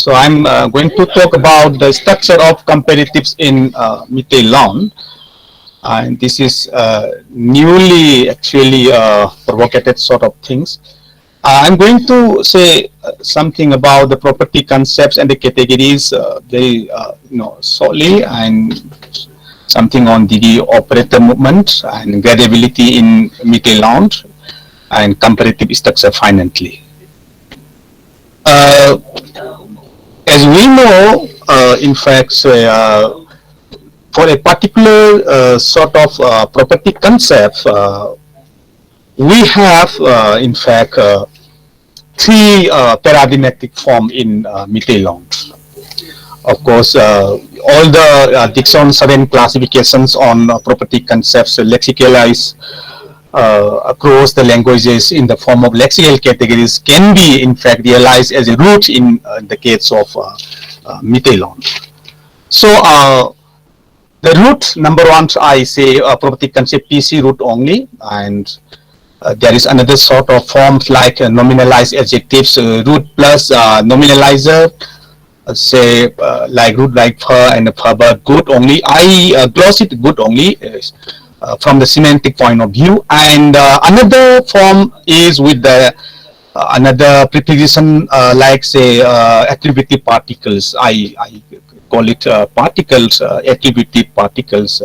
So I'm going to talk about the structure of comparatives in Meeteilon, and this is newly actually provocated sort of things. I'm going to say something about the property concepts and the categories very solely, and something on the operator movement and gradability in Meeteilon and comparative structure finally. Uh, as we know, in fact, for a particular sort of property concept, we have, in fact, three paradigmatic form in Meeteilon. Of course, all the Dixon 7 classifications on property concepts lexicalize across the languages in the form of lexical categories can be, in fact, realized as a root in the case of Meeteilon. So, the root number one, I say property concept PC root only, and there is another sort of forms like nominalized adjectives root plus nominalizer, say like root like per and per, but good only. I gloss it good only from the semantic point of view, and another form is with the another preposition like say attributive particles. I call it particles, attributive particles,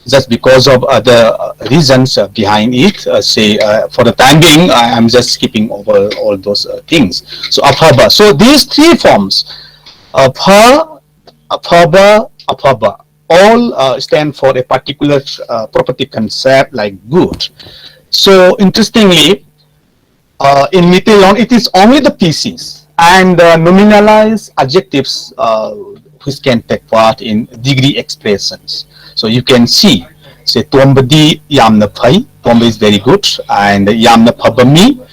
just because of other reasons behind it. Say for the time being, I'm just skipping over all those things. So abhaba. So these three forms, abha, abhaba, abhaba, all stand for a particular property concept like good. So interestingly, in Meeteilon, it is only the PCs and nominalized adjectives which can take part in degree expressions. So you can see, say, Tombadi yamna phai, Tomba is very good, and yamna phabami.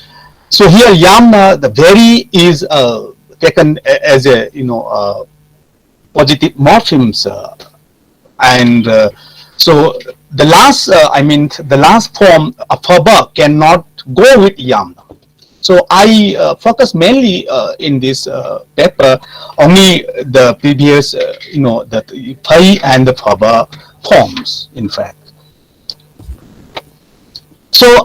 So here, yamna, the very is taken as a, positive morphemes, and so the last, the last form, aphaba, cannot go with yamna. So I focus mainly in this paper only the previous, the pi and the phaba forms, in fact. So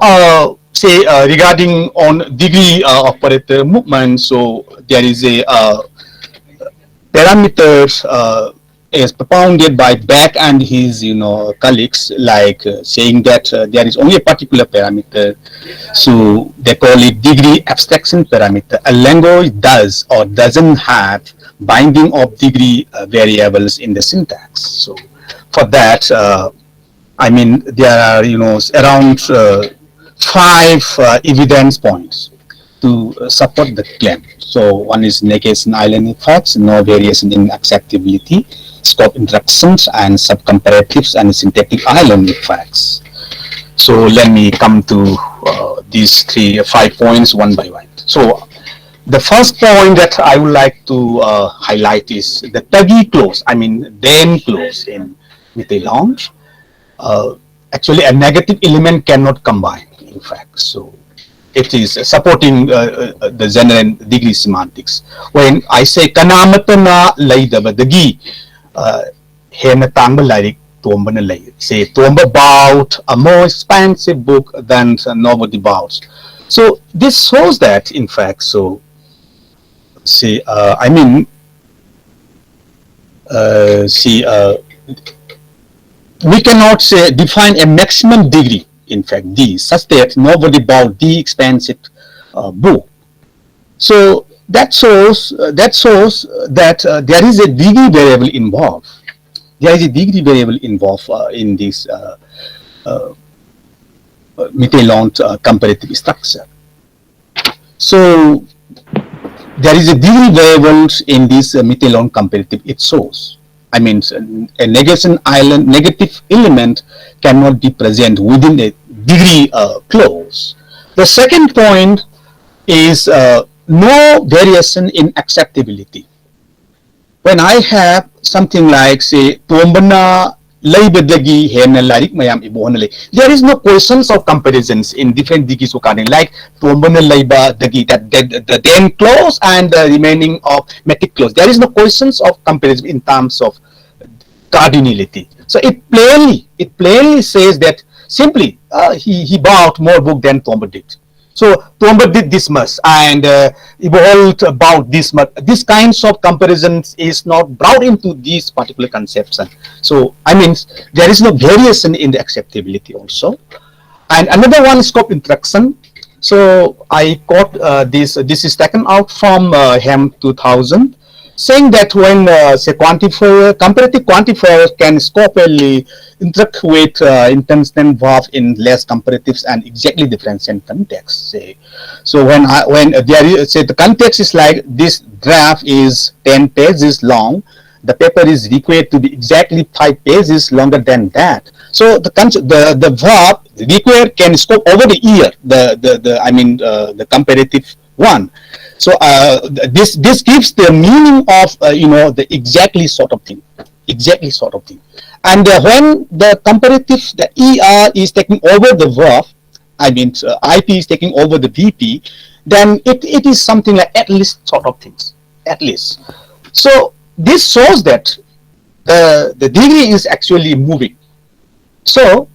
say regarding on degree operator movement, so there is a parameters is propounded by Beck and his colleagues, like saying that there is only a particular parameter, so they call it degree abstraction parameter. A language does or doesn't have binding of degree variables in the syntax. So for that, there are around five evidence points to support the claim. So one is negation island effects, no variation in acceptability, scope interactions, and subcomparatives and syntactic island effects. So let me come to these 5 points one by one. So the first point that I would like to highlight is the tagi clause, then clause in Meeteilon. Actually, a negative element cannot combine, in fact. So it is supporting the general degree semantics. When I say kanamata na laidaba dagi hena tangba lairik tomba na lay, say tomba about a more expansive book than nobody about. So this shows that, in fact, so see we cannot say define a maximum degree, in fact, D, such that nobody bought the expensive book. So that shows that there is a degree variable involved. There is a degree variable involved in this Meeteilon comparative structure. So there is a degree variable in this Meeteilon comparative. It shows. A negation island negative element cannot be present within the degree clause. The second point is no variation in acceptability. When I have something like, say, tombana laibadagi hena larik mayam ibuhonale. There is no questions of comparisons in different digis ukading like tumbana laiba dagi that the then clause and the remaining of metic clause. There is no questions of comparison in terms of cardinality. So it plainly says that simply he bought more book than Tomba did. So Tomba did this much and evolved about this much. This kinds of comparisons is not brought into these particular concepts. So I mean there is no variation in the acceptability also. And another one is called interaction. So I quote this. This is taken out from Hem 2000, saying that when say quantifier, comparative quantifier can scopely interact with intentional verb in less comparatives and exactly different context. Say, so when there is, say the context is like this draft is 10 pages long, the paper is required to be exactly 5 pages longer than that. So the verb required can scope over the year. The comparative one. So this gives the meaning of the exactly sort of thing, And when the comparative, the ER is taking over the verb, IP is taking over the VP, then it is something like at least sort of things, at least. So this shows that the degree is actually moving. So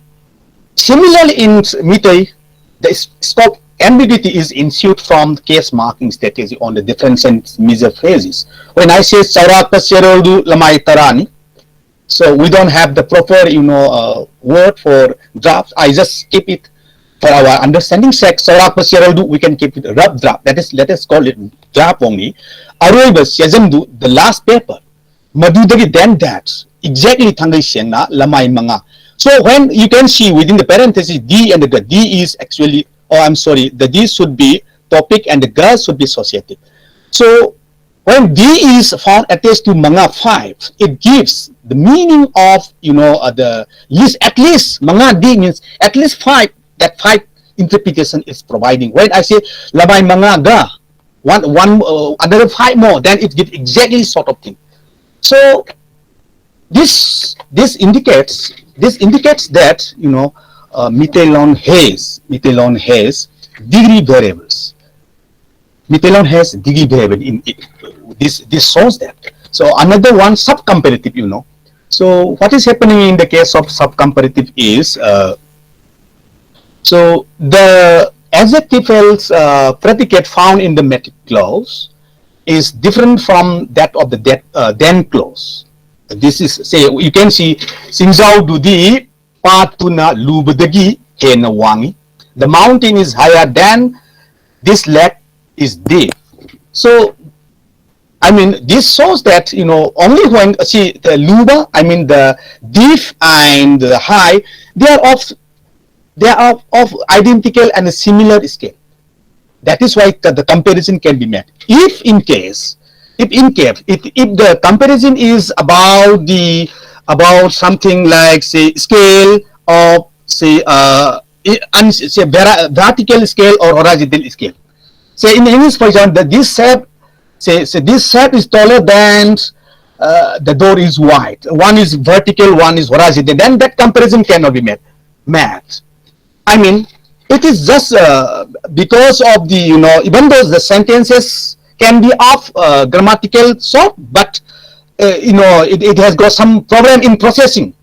similarly in Meetei, the scope ambiguity is ensued from case marking strategy on the different measure phrases. When I say Sauraka Seroldu Lamai Tarani, so we don't have the proper word for draft. I just keep it for our understanding sake. Sauraka Seroldu, we can keep it a rough draft. Let us call it draft only. Aroiba Sezamdu, the last paper. Madudagi then that exactly Tangai Shena Lamai Manga. So when you can see within the parenthesis D and the D is actually, the D should be topic and the G should be associative. So when D is found attached to Manga 5, it gives the meaning of the list. At least Manga D means at least 5. That 5 interpretation is providing. When I say Lamai Manga Ga, another 5 more, then it gives exactly sort of thing. So this indicates that Meeteilon has degree variables. Meeteilon has degree variable in it. This shows that. So another one, subcomparative. So what is happening in the case of subcomparative is so the adjective else predicate found in the metric clause is different from that of the then clause. This is, say, you can see Singzao Dudi Patuna Lubadagi Hena Wangi. The mountain is higher than this lake is deep. So this shows that only when see the luba, the deep and the high, they are of identical and a similar scale. That is why the comparison can be made. If the comparison is about something like say scale of say vertical scale or horizontal scale. Say in English, for example, this shape, this shape is taller than the door is wide. One is vertical, one is horizontal. Then that comparison cannot be made. It is just because of the even though the sentences can be of grammatical sort, but it has got some problem in processing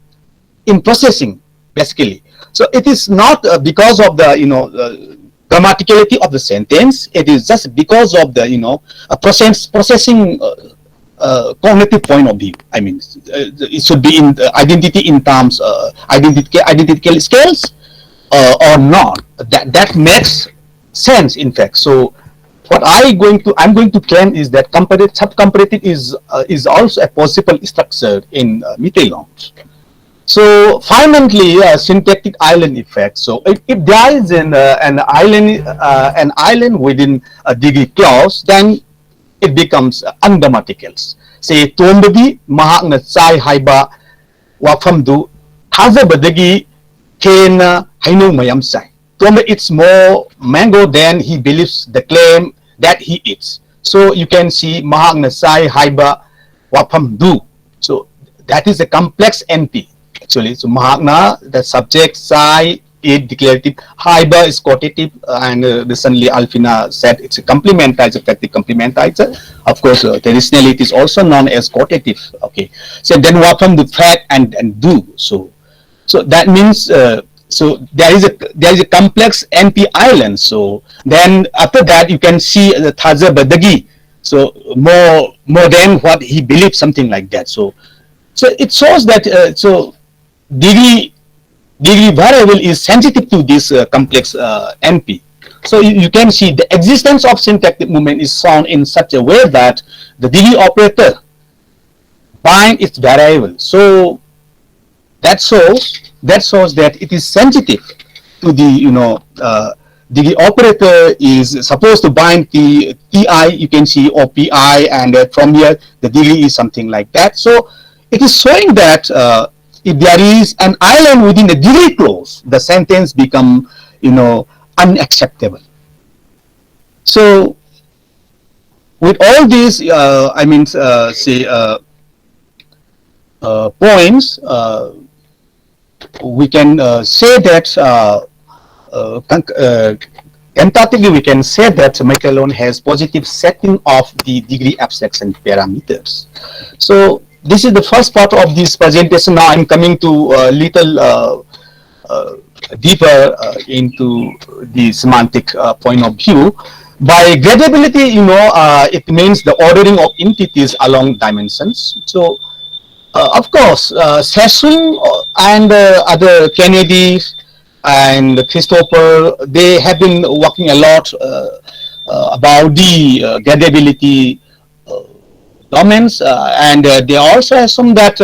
basically. So it is not because of the grammaticality of the sentence. It is just because of the processing cognitive point of view. It should be in identity in terms identical scales or not. That makes sense in fact. So what I'm going to claim is that subcomparative is also a possible structure in Meeteilon. So finally, syntactic island effect. So if there is an island within a degree clause, then it becomes ungrammaticals. Say tombagi mahak na chai haiba wafamdu hazabadagi kena hainu mayam sai. Tomba eats more mango than he believes the claim that he eats. So you can see mahang na sai haiba wapam do. So that is a complex NP. actually. So Mahagna, the subject, Sai, it declarative, Hyber is quotative, and recently Alfina said it's a complementizer, effective complementizer. Of course, traditionally it is also known as quotative. Okay. So then what from the fact and do. So that means so there is a complex NP island. So then after that you can see the Thaza Badagi. So more than what he believed, something like that. So it shows that degree degree variable is sensitive to this complex NP. So you can see the existence of syntactic movement is shown in such a way that the degree operator bind its variable. So that shows that it is sensitive to the the operator is supposed to bind the ti, you can see, or pi, and from here the degree is something like that. So it is showing that if there is an island within a degree clause, the sentence become unacceptable. So with all these I mean say points, we can say that tentatively we can say that Meeteilon has positive setting of the degree abstraction parameters. So this is the first part of this presentation. Now I'm coming to a little deeper into the semantic point of view. By gradability, it means the ordering of entities along dimensions. So of course, Sassoon and other Kennedy and Christopher, they have been working a lot about the gradability domains, and they also assume that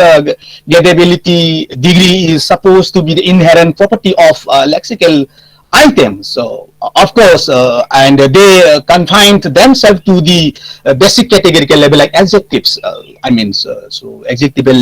gradability degree is supposed to be the inherent property of lexical items. So, of course, and they confined themselves to the basic categorical level, like adjectives. I mean, so adjectival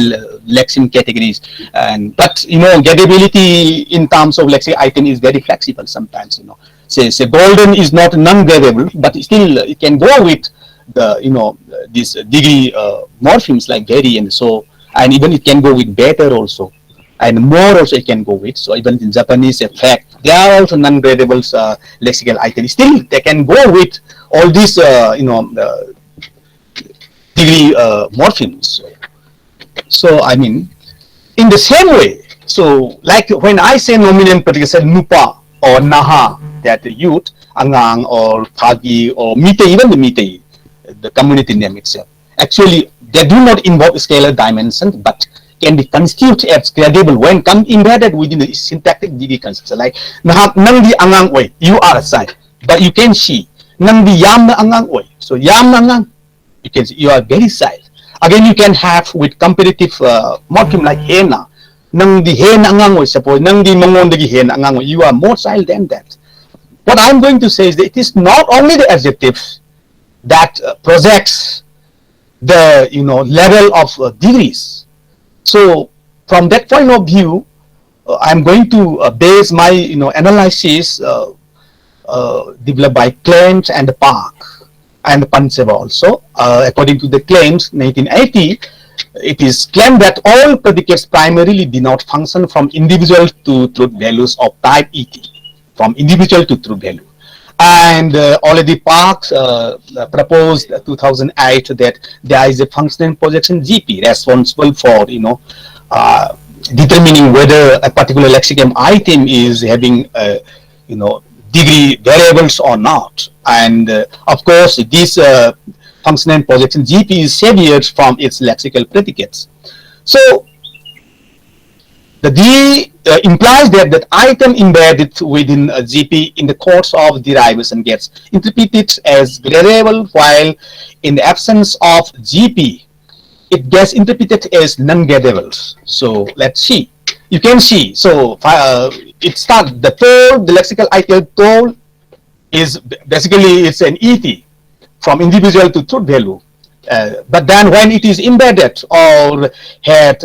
lexical categories, and but gradability in terms of lexical item is very flexible sometimes. Say golden is not non-gradable, but still it can go with the this degree morphemes like very, and so, and even it can go with better also, and more also it can go with. So even in Japanese, in fact, they are also non-gradable lexical items. Still, they can go with all these degree morphemes. So I mean, in the same way, so like when I say nominal predicate, nupa or naha, that youth, angang or pagi or Meetei, even the Meetei, the community name itself, actually they do not involve scalar dimensions, but can be constituted as gradable when embedded within the syntactic degree construction. Like nang di angang way, you are a side, but you can see nang di yam na angang way. So yam na angang, you can see you are very silent. Again, you can have with comparative morpheme like hena, nang di hena angang way, suppose nang di mangon di hena angang way, you are more silent than that. What I'm going to say is that it is not only the adjectives that projects the level of degrees. So from that point of view, I'm going to base my analysis developed by Claims and Park and Panseva also. According to the claims 1980, it is claimed that all predicates primarily denote function from individual to truth values of type ET, from individual to truth value. And already Parks proposed 2008 that there is a functional projection GP responsible for determining whether a particular lexicon item is having degree variables or not. And of course, this functional projection GP is severed from its lexical predicates. So the D implies that item embedded within a GP in the course of derivation gets interpreted as gradable, while in the absence of GP, it gets interpreted as non-gradable. So let's see. You can see. So it starts the toll, the lexical item toll is basically it's an ET from individual to truth value. But then when it is embedded or had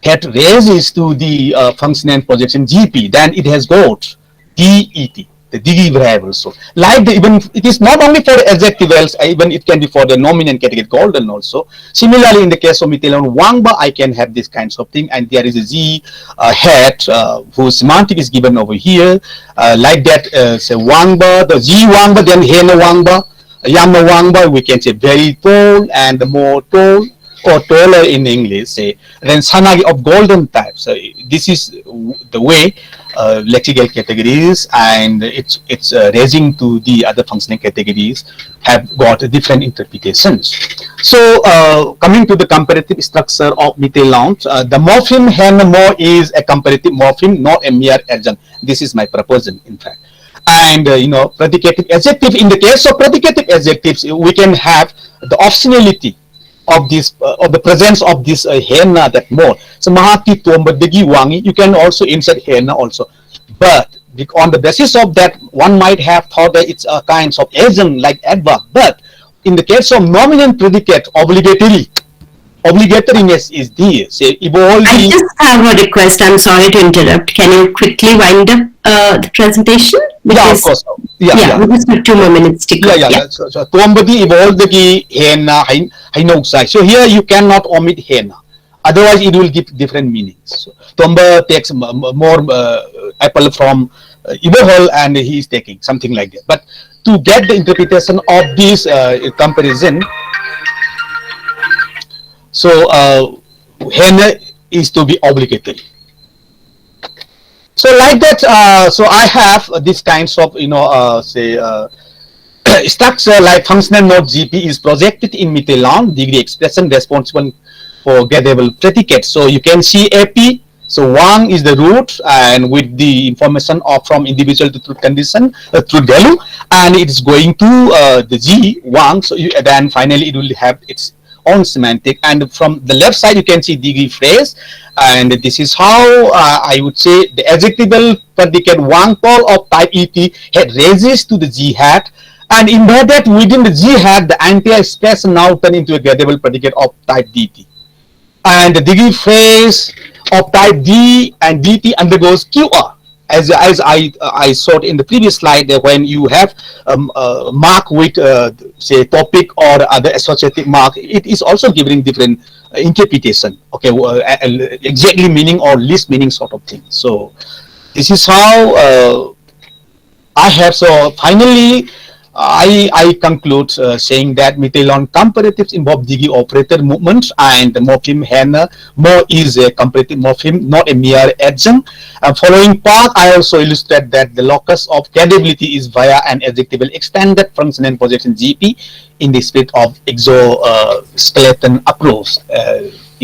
had raises to the function and projection GP, then it has got DET. the degree variable. So like even it is not only for the adjectives, even it can be for the nominant category golden also. Similarly, in the case of Meeteilon Wangba, I can have this kinds of thing, and there is a Z head whose semantic is given over here, like that. Say Wangba, the Z Wangba, then Hena Wangba, Yama Wangba. We can say very tall and more tall, or taller in English, say, then Sanagi of golden type. So this is the way lexical categories and it's raising to the other functional categories have got different interpretations. So coming to the comparative structure of Meeteilon, the morpheme hen more is a comparative morpheme, not a mere adjunct. This is my proposal, in fact. And predicative adjective. In the case of predicative adjectives, we can have the optionality of this of the presence of this henna that more. So mahaki tombadegi wangi, you can also insert henna also, but on the basis of that, one might have thought that it's a kind of agent like adverb. But in the case of nominal predicate, obligatoriness is there. Say evolve. I just have a request. I'm sorry to interrupt. Can you quickly wind up the presentation? Because, yeah, of course. Yeah. We just have 2 more minutes to go. Yeah. So tombadi evolve the henna hainoksai. So here you cannot omit henna. Otherwise, it will give different meanings. So, Tomba takes more apple from Ibohol and he is taking something like that. But to get the interpretation of this comparison, so henna is to be obligatory. So like that, so I have these kinds of, structure like functional node GP is projected in Meeteilon, degree expression responsible for gradable predicate. So you can see AP. So Wang is the root, and with the information of from individual to truth condition, truth value, and it is going to the G Wang. So then finally it will have its own semantic. And from the left side you can see degree phrase, and this is how I would say the adjectival predicate Wang Paul of type ET had raises to the G hat. And embedded within the G hat, the entire space now turn into a gradable predicate of type DT. And the degree phrase of type D and DT undergoes QR. As I showed in the previous slide, that when you have mark with say topic or other associative mark, it is also giving different interpretation. Okay, exactly meaning or least meaning sort of thing. So this is how I have. So finally, I conclude saying that Meeteilon comparatives involve degree operator movements, and the morpheme henna more is a comparative morpheme, not a mere adjunct. Following part, I also illustrate that the locus of gradability is via an adjectival extended function and projection GP in the spirit of exoskeleton approach.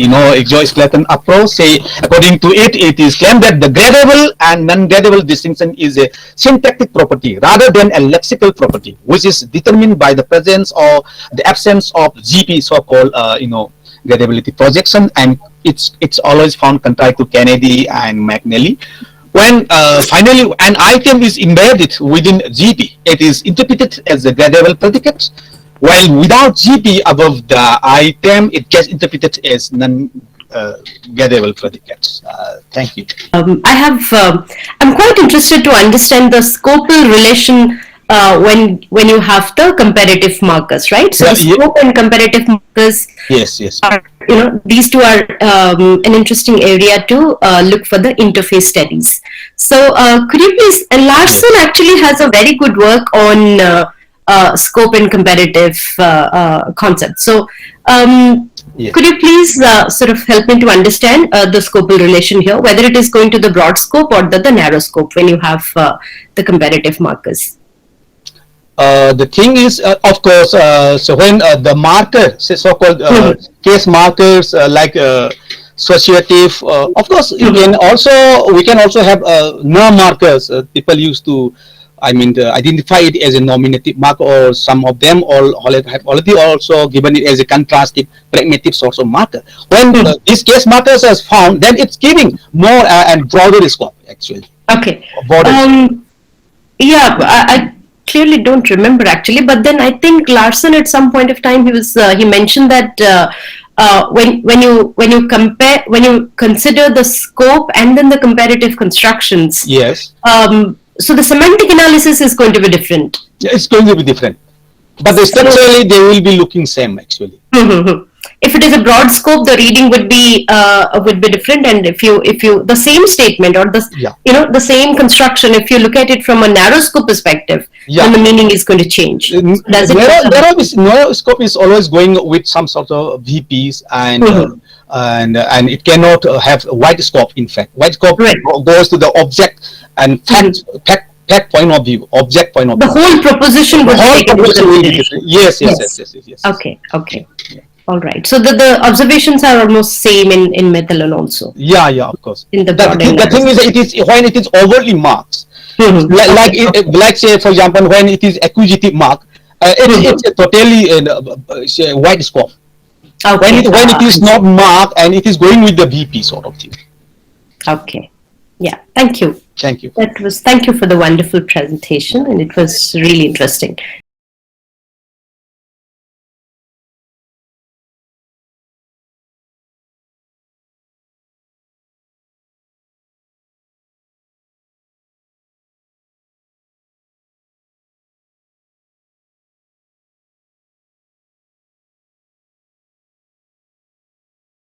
Exoskeleton approach, say according to it, it is claimed that the gradable and non-gradable distinction is a syntactic property rather than a lexical property, which is determined by the presence or the absence of GP, so-called gradability projection, and it's always found contrary to Kennedy and McNally. When finally an item is embedded within GP, it is interpreted as a gradable predicate. While without GP above the item, it gets interpreted as non-gradable predicates. Thank you. I'm quite interested to understand the scopal relation when you have the comparative markers, right? So the scope and comparative markers. Yes. Are, these two are an interesting area to look for the interface studies. So could you please? And Larson actually has a very good work on. Scope and comparative concept. So, could you please sort of help me to understand the scopal relation here, whether it is going to the broad scope or the narrow scope when you have the comparative markers? The thing is, of course, so when the marker, say so-called case markers like associative, of course, we can also have no markers. People used to. Identify it as a nominative marker, or some of them have already also given it as a contrastive, pragmatic source of marker. When these case markers are found, then it's giving more and broader scope, actually. Okay. I clearly don't remember actually, but then I think Larson at some point of time he mentioned that when you consider the scope and then the comparative constructions. Yes. so the semantic analysis is going to be different. It's going to be different, but structurally they will be looking same actually. If it is a broad scope, the reading would be different, and if you the same statement or the the same construction, if you look at it from a narrow scope perspective, then the meaning is going to change. Does it? Narrow scope is always going with some sort of VPs and it cannot have wide scope. In fact, wide scope goes to the object and fact point of view, object point of view. The whole proposition would be different. Yes. Okay. All right. So the observations are almost same in Meeteilon also. Yeah, of course. In the thing is, it is when it is overly marked, like say for example, when it is acquisitive mark, it's a totally wide scope. Okay. When it is not marked and it is going with the VP sort of thing. Okay. Yeah. Thank you. Thank you. Thank you for the wonderful presentation, and it was really interesting.